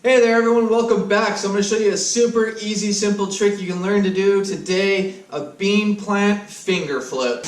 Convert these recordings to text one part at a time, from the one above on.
Hey there everyone, welcome back. So I'm going to show you a super easy, simple trick you can learn to do today, a Beanplant Fingerflip.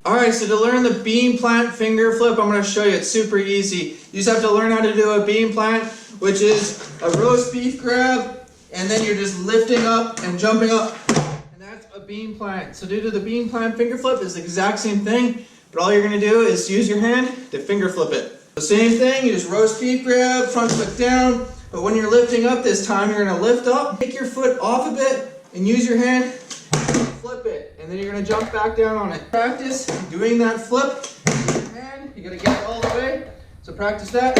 Alright, so to learn the Beanplant Fingerflip, I'm going to show you. It's super easy. You just have to learn how to do a Beanplant, which is a roast beef grab, and then you're just lifting up and jumping up. And that's a Beanplant. So due to the Beanplant Fingerflip, it's the exact same thing, but all you're going to do is use your hand to fingerflip it. The same thing, you just roast beef grab, front foot down, but when you're lifting up this time, you're going to lift up, take your foot off a bit, and use your hand, flip it, and then you're going to jump back down on it. Practice doing that flip, and you got to get it all the way, so practice that,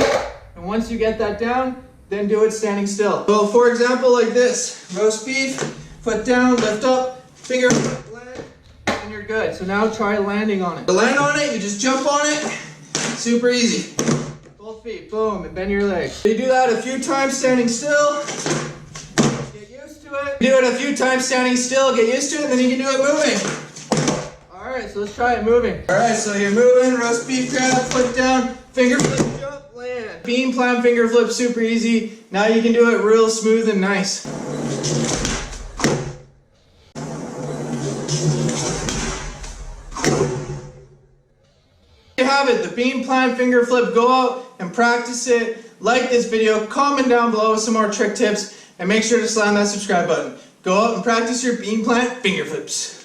and once you get that down, then do it standing still. So for example, like this, roast beef, foot down, lift up, finger flip, land, and you're good. So now try landing on it. To land on it, you just jump on it, super easy. Both feet, boom, and bend your legs. So you do that a few times standing still, get used to it. Do it a few times standing still, get used to it, and then you can do it moving. Alright, so let's try it moving. Alright, so you're moving, roast beef grab, foot down, finger flip, jump, land. Beanplant finger flip, super easy. Now you can do it real smooth and nice. There you have it, the Beanplant finger flip. Go out and practice it. Like this video, comment down below with some more trick tips, and make sure to slam that subscribe button. Go out and practice your Beanplant finger flips.